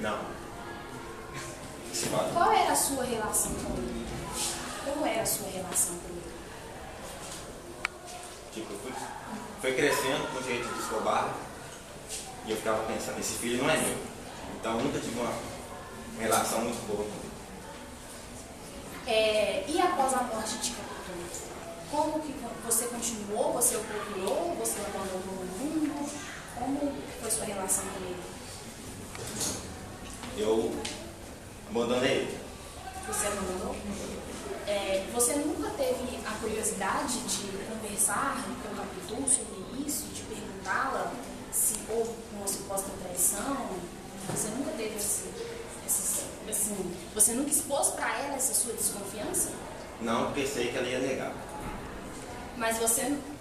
Não. Qual era a sua relação com ele? Como era a sua relação com ele? Tipo, eu fui crescendo com jeito de escobar e eu ficava pensando, esse filho não é meu. Então eu nunca tive uma relação muito boa com ele. E após a morte de Capitu, como que você continuou? Você o procurou? Você o abandonou no mundo? Como foi sua relação com ele? Eu abandonei ele. Você abandonou? Você nunca teve a curiosidade de conversar com o Capitu sobre isso, de perguntá-la se houve uma suposta traição? Você nunca teve você nunca expôs para ela essa sua desconfiança? Não, porque sei que ela ia negar. Mas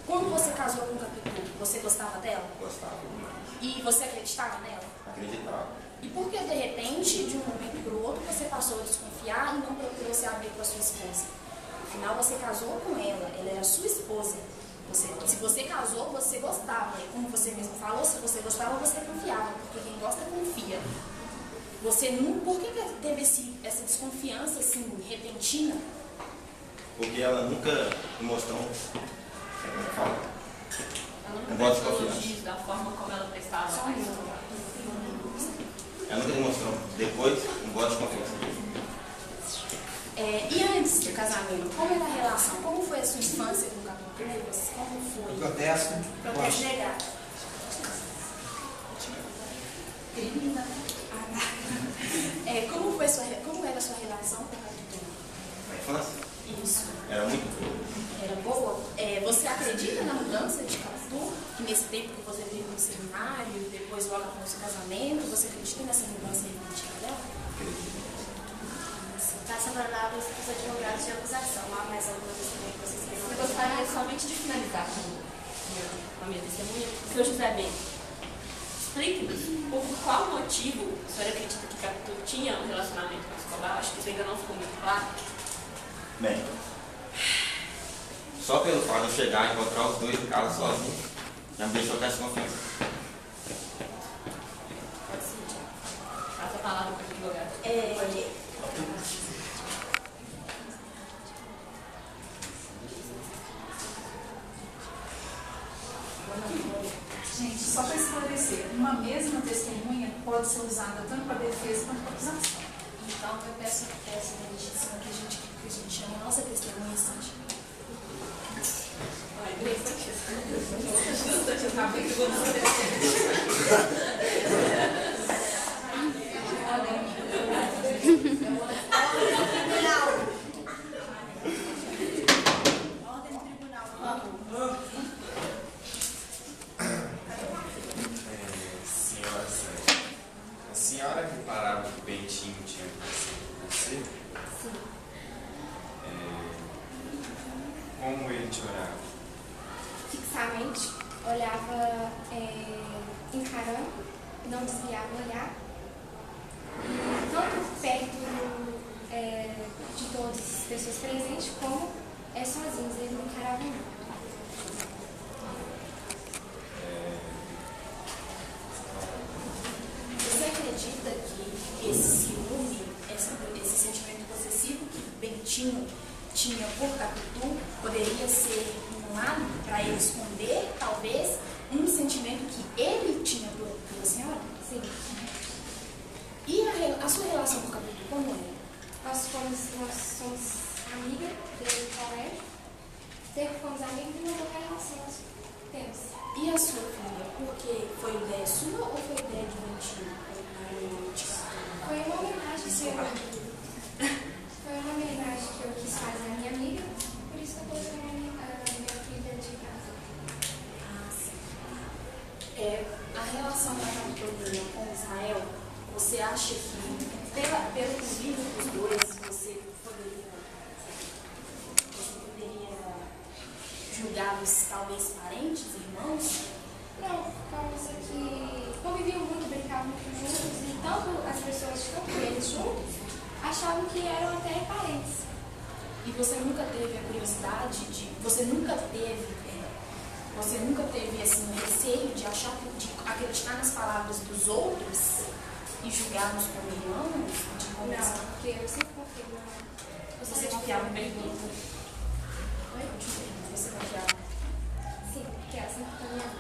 quando você casou com o Capitu, você gostava dela? Gostava demais. E você acreditava nela? Acreditava. E por que, de repente, de um momento para o outro, você passou a desconfiar e não procurou se abrir com a sua esposa? Afinal, você casou com ela era sua esposa. Se você casou, você gostava. E como você mesmo falou, se você gostava, você confiava. Porque quem gosta, confia. Por que teve essa desconfiança assim, repentina? Porque ela nunca me mostrou Ela nunca prestou elogio da forma como ela prestava atenção. Ela nunca me mostrou depois um voto de confiança. E antes do casamento, como era a relação? Como foi a sua infância com o Capitu? Como foi? Protesto. Protesto legal. Como era a sua relação com o Capitu? Na infância? Isso. Era muito boa. Era boa? Você acredita na mudança de Capitu? Que nesse tempo que você vive no seminário, depois logo após o seu casamento, você acredita nessa mudança repentina dela? Acredito. Está separado os advogados de acusação. Há mais alguma coisa também que vocês queiram? Eu gostaria somente de finalizar com a minha testemunha. Sr. José Bento, explique-nos por qual motivo a senhora acredita que Capitu tinha um relacionamento com a Escobar. Acho que isso ainda não ficou muito claro. Bem, só pelo fato de eu chegar e encontrar os dois em casa sozinho, já me deixou com essa confiança. Pode sim, Tiago. Passa a palavra para o advogado. Gente, só para esclarecer, uma mesma testemunha pode ser usada tanto para defesa quanto para acusação. Então, eu peço bendição que a gente chama a nossa testemunha Santi. Tá bem? Ordem do tribunal. Senhora Sandra, a senhora reparava que o Bentinho tinha acontecido com você? Sim. Como ele te olhava? Fixamente, olhava encarando, não desviava o olhar. E tanto perto de todas as pessoas presentes, como sozinhos, ele não encarava não. Você acredita que esse ciúme, esse sentimento possessivo que Bentinho tinha por Capitu, poderia ser um lado para ele esconder, talvez, um sentimento que ele tinha pela senhora? Sim. E a sua relação com o Capitu, como é? Nós somos amigas desde o colégio, sempre fomos amigos e uma boa relação nós temos. E a sua filha, porque foi ideia sua ou foi ideia de Bentinho? Foi uma homenagem que eu quis fazer à minha amiga, por isso que eu coloquei a minha filha de casa. Ah, sim. A relação da Capitu com Israel, você acha que, pelo convívio dos dois, você poderia julgá-los talvez parentes, irmãos? Não, por causa que conviviam muito, brincavam muito juntos, e tanto as pessoas, tanto eles juntos, achavam que eram até parentes. E você nunca teve a curiosidade de... Você nunca teve assim, um receio de achar, de acreditar nas palavras dos outros e julgarmos como irmãos, de conversar. Não, porque eu sempre confiei na... Você confiava em pergunta? Oi? Você confiava? Sim, porque ela sempre foi minha mãe.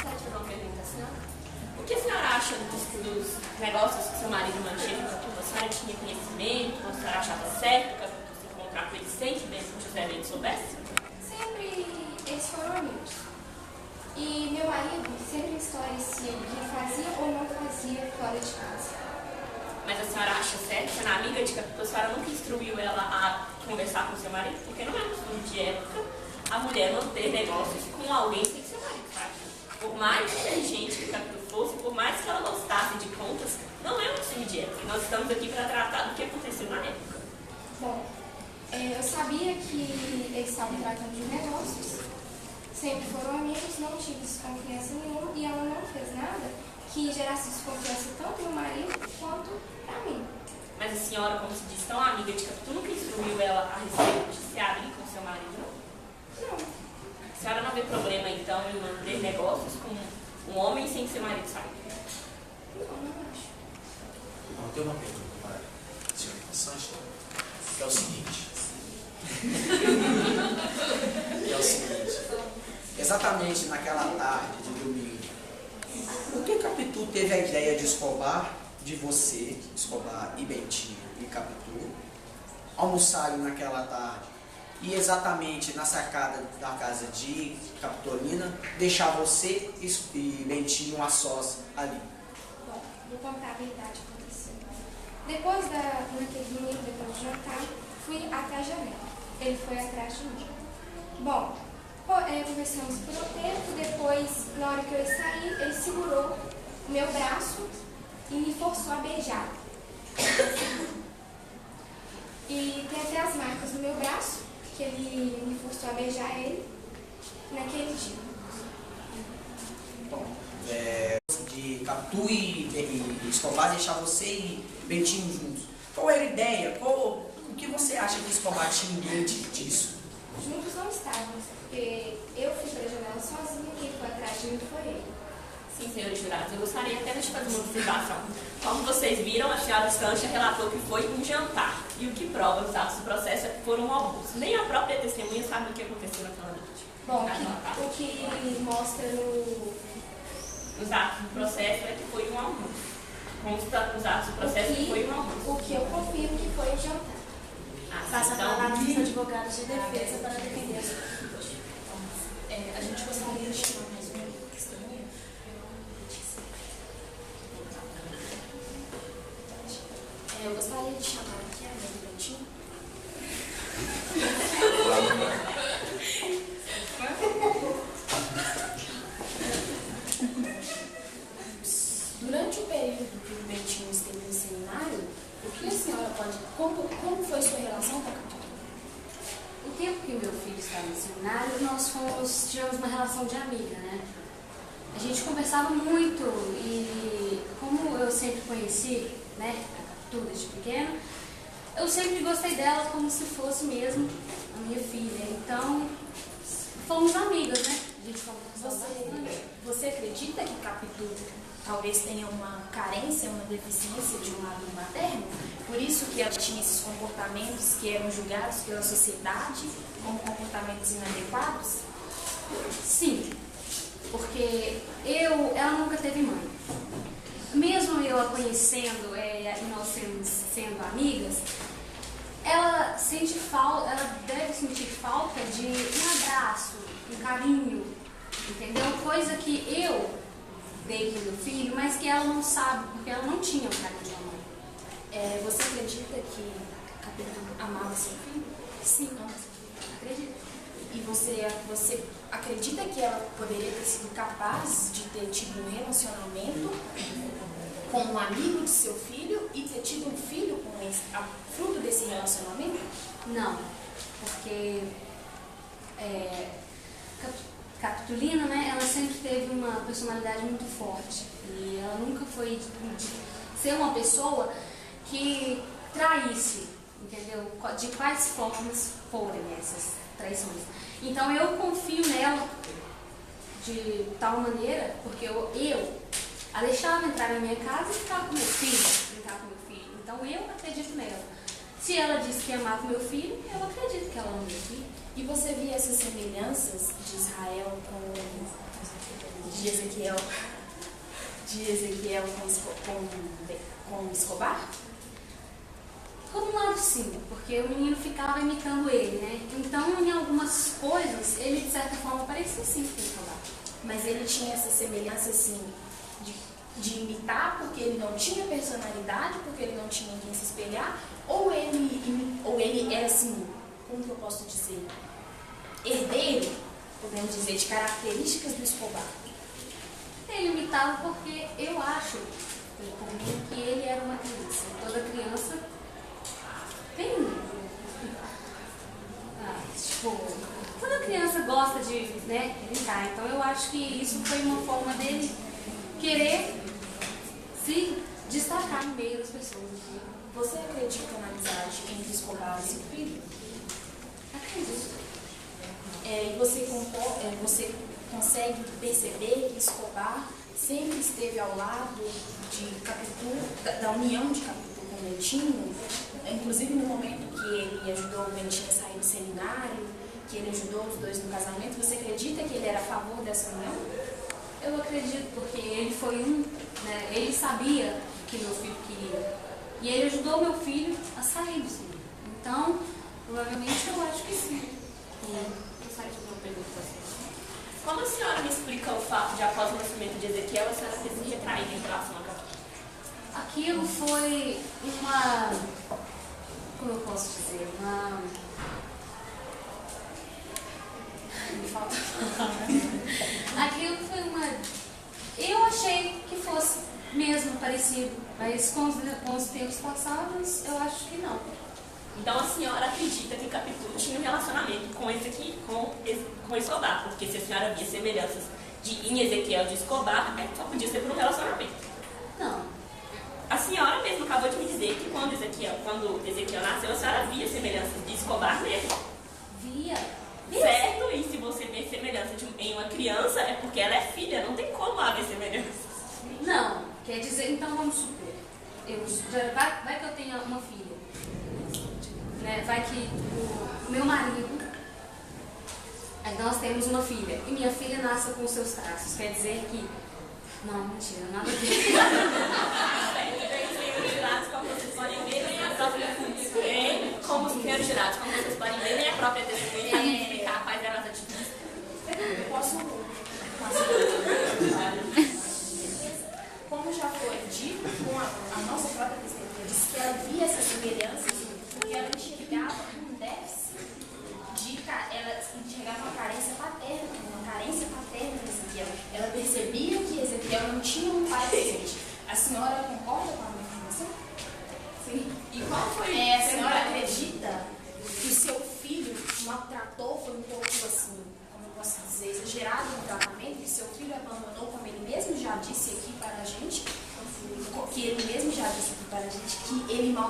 Pode fazer uma pergunta, senhora? O que a senhora acha dos negócios que seu marido mantinha com a Catu? A senhora tinha conhecimento? A senhora achava certo que a Catu se encontrar com ele sempre, mesmo que o José Bento soubesse? Sempre eles foram amigos. E meu marido sempre me esclarecia o que fazia ou não fazia fora de casa. Mas a senhora acha certo, sendo amiga de Catu, a senhora nunca instruiu ela a conversar com seu marido? Porque não é costume de época a mulher manter negócios com alguém sem seu marido, sabe? Por mais inteligente que Catu fosse, por mais que ela gostasse de contas, não é um costume de época. Nós estamos aqui para tratar do que aconteceu na época. Bom, eu sabia que eles estavam tratando de negócios, sempre foram amigos, não tive desconfiança nenhuma e ela não fez nada que gerasse desconfiança tanto no marido quanto pra mim. Mas a senhora, como se diz, tão amiga de Catu, nunca instruiu ela a respeito de se abrir com seu marido, não? Não. A senhora não vê problema, então, em manter negócios com um homem sem que seu marido saiba? Não acho. Não, tem uma pergunta para a senhora Sanches, que é o seguinte. Exatamente naquela tarde de domingo, por que Capitu teve a ideia de Escobar, de você, Escobar e Bentinho e Capitu, almoçarem naquela tarde e exatamente na sacada da casa de Capitolina, deixar você e Bentinho a sós ali? Bom, vou contar a verdade que aconteceu. Depois naquele domingo, depois do jantar, fui até a janela. Ele foi atrás de mim. Bom, conversamos por um tempo, depois, na hora que eu saí, ele segurou o meu braço e me forçou a beijar. E tem até as marcas no meu braço, que ele me forçou a beijar ele naquele dia. Bom, de Capitu e Escobar deixar você e Bentinho juntos. Qual era a ideia? O que você acha que Escobar tinha em mente disso? Juntos não estávamos, porque eu fui para a janela sozinha e quem foi atrás de mim foi ele. Sim, senhores jurados, eu gostaria apenas de fazer uma observação. Como vocês viram, a senhora Sancha relatou que foi um jantar. E o que prova os atos do processo é que foram um almoço. Nem a própria testemunha sabe o que aconteceu naquela noite. Bom, o que mostra Os atos do processo é que foi um almoço. Consta nos atos do processo que foi um almoço. o que eu confirmo que foi o jantar. Faça a Então, palavra dos advogados de defesa para defender a sua cliente. A gente gostaria de chamar mais uma testemunha. Eu gostaria de chamar aqui a mãe do Bentinho. Durante o período que o Bentinho esteve no seminário, o que a senhora pode... Como foi sua relação com a Capitu? O tempo que meu filho estava no seminário, nós tivemos uma relação de amiga, né? A gente conversava muito e como eu sempre conheci, né, a Capitu desde pequena, eu sempre gostei dela como se fosse mesmo a minha filha. Então, fomos amigas, né? A gente conversava bastante. Você acredita que Capitu talvez tenha uma carência, uma deficiência de um lado materno? Por isso que ela tinha esses comportamentos que eram julgados pela sociedade como comportamentos inadequados? Sim, porque ela nunca teve mãe. Mesmo eu a conhecendo e nós sendo amigas, ela deve sentir falta de um abraço, um carinho, entendeu? Coisa que eu dei pro meu filho, mas que ela não sabe, porque ela não tinha o carinho da mãe. Você acredita que Capitu amava seu filho? Sim, acredito. E você acredita que ela poderia ter sido capaz de ter tido um relacionamento com um amigo de seu filho e ter tido um filho com fruto desse relacionamento? Não, porque Capitolina, né, ela sempre teve uma personalidade muito forte e ela nunca foi de ser uma pessoa que traísse, entendeu? De quais formas forem essas traições. Então eu confio nela de tal maneira, porque eu Ela deixava entrar na minha casa e ficava com meu filho, brincar com meu filho. Então eu acredito nela. Se ela disse que amava meu filho, eu acredito que ela ama meu filho. E você via essas semelhanças de Israel de Ezequiel com Escobar? Por um lado sim, porque o menino ficava imitando ele, né? Então em algumas coisas ele de certa forma parecia sim com Escobar. Mas ele tinha essa semelhança assim de imitar porque ele não tinha personalidade, porque ele não tinha quem se espelhar, ou ele era assim, como que eu posso dizer, herdeiro, podemos dizer, de características do Escobar. Ele imitava porque eu acho, por mim, que ele era uma criança. Toda criança tem. Toda criança gosta de, né, brincar. Então eu acho que isso foi uma forma dele querer se destacar no meio das pessoas. Você acredita na amizade entre Escobar e seu filho? Acredito. E você consegue perceber que Escobar sempre esteve ao lado de Capitu, da união de Capitu com o Bentinho, inclusive no momento que ele ajudou o Bentinho a sair do seminário, que ele ajudou os dois no casamento. Você acredita que ele era a favor dessa união? Eu acredito, porque ele foi né, ele sabia o que meu filho queria. E ele ajudou meu filho a sair do seminário. Então, provavelmente eu acho que sim. Gostaria de fazer uma pergunta para você. Como a senhora me explica o fato de, após o nascimento de Ezequiel, a senhora ter se retraído em relação a Capitu? Aquilo foi uma... Como eu posso dizer? Me falta. Aquilo foi uma... Eu achei que fosse mesmo parecido, mas com os tempos passados, eu acho que não. Então a senhora acredita que Capitu tinha um relacionamento com Escobar, porque se a senhora via semelhanças em Ezequiel de Escobar, só podia ser por um relacionamento. Não. A senhora mesmo acabou de me dizer que quando Ezequiel nasceu, a senhora via semelhanças de Escobar nele. Via. Certo? E se você vê semelhança em uma criança, é porque ela é filha, não tem como haver semelhanças. Não, quer dizer, então vamos supor, vai que eu tenha uma filha, né? Vai que o meu marido, aí nós temos uma filha, e minha filha nasce com os seus traços, quer dizer que, não, mentira, nada a ver. Como vocês podem ver, nem a própria como os primeiros jurados, como vocês podem ver, nem a própria testemunha sabe explicar quais eram as atitudes. Como já foi dito, com a nossa própria testemunha disse que ela via essas semelhanças porque ela enxergava um déficit ela enxergava uma carência paterna em Ezequiel. Ela percebia que Ezequiel não tinha um pai presente. A senhora concorda com a minha informação? Sim. E qual foi? A senhora acredita que o seu filho maltratou, foi um pouco assim, como eu posso dizer, exagerado no tratamento, que seu filho abandonou, como ele mesmo já disse aqui para a gente, que ele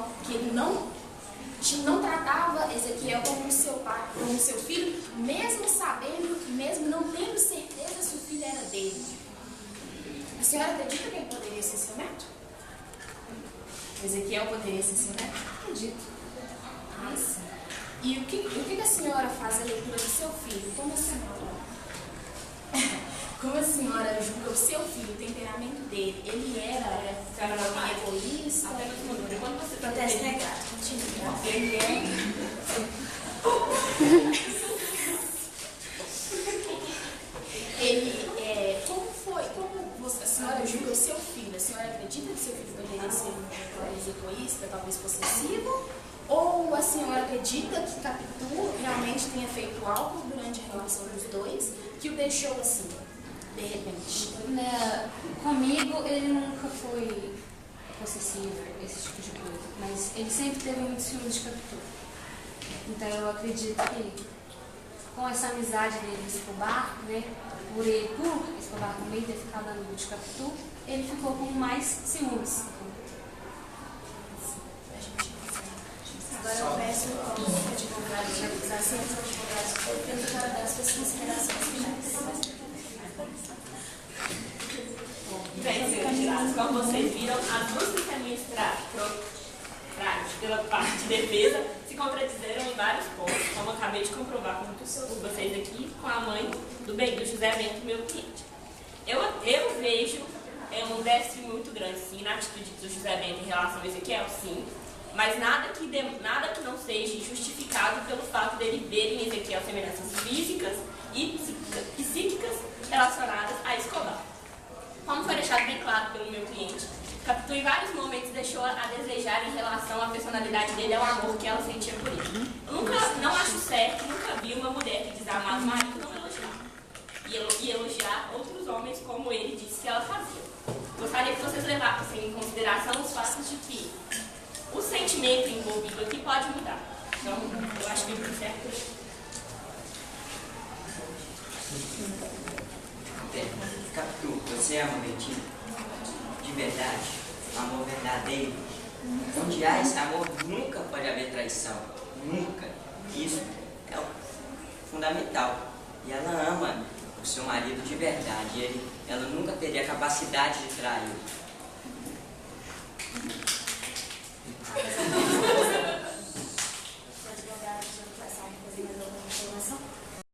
não tratava Ezequiel como seu pai, como seu filho, mesmo sabendo, mesmo não tendo certeza se o filho era dele. A senhora acredita que ele poderia ser seu neto? Ezequiel poderia ser seu neto? Acredito. Ah, sim. E o que a senhora faz a leitura do seu filho? Como a senhora julga o seu filho, o temperamento dele? Ele era egoísta? Quando você Protesta negado. Continua. Ele como a senhora julga o seu filho? A senhora acredita que seu filho poderia ser mais egoísta, talvez possessivo? Ou a senhora acredita que Capitu realmente tenha feito algo durante a relação dos dois que o deixou assim, de repente? Comigo ele nunca foi possessivo, esse tipo de coisa, mas ele sempre teve muito ciúme de Capitu. Então eu acredito que com essa amizade dele de Escobar, né, por Escobar também ter ficado amigo de Capitu, ele ficou com mais ciúmes. Agora eu peço aos advogados de acusação, aos advogados de defesa, para dar as suas considerações finais. como vocês viram, as duas testemunhas pela parte de defesa se contradizeram em vários pontos, como eu acabei de comprovar com vocês aqui, com a mãe do José Bento, meu cliente. Eu vejo um déficit muito grande, sim, na atitude do José Bento em relação a Ezequiel, sim, mas nada que não seja justificado pelo fato dele ver em Ezequiel semelhanças físicas e psíquicas relacionadas a Escobar. Como foi deixado bem claro pelo meu cliente, Capitu em vários momentos deixou a desejar em relação à personalidade dele e ao amor que ela sentia por ele. Eu não acho certo, nunca vi uma mulher que desamava o marido não elogiar. E elogiar outros homens como ele disse que ela fazia. Gostaria que vocês levassem em consideração os fatos de que o sentimento envolvido aqui pode mudar. Então, eu acho que eu vou certo por isso. Capitu, você ama Bentinho? De verdade, um amor verdadeiro. Onde há esse amor, nunca pode haver traição. Nunca. Isso é o fundamental. E ela ama o seu marido de verdade. Ela nunca teria a capacidade de trair.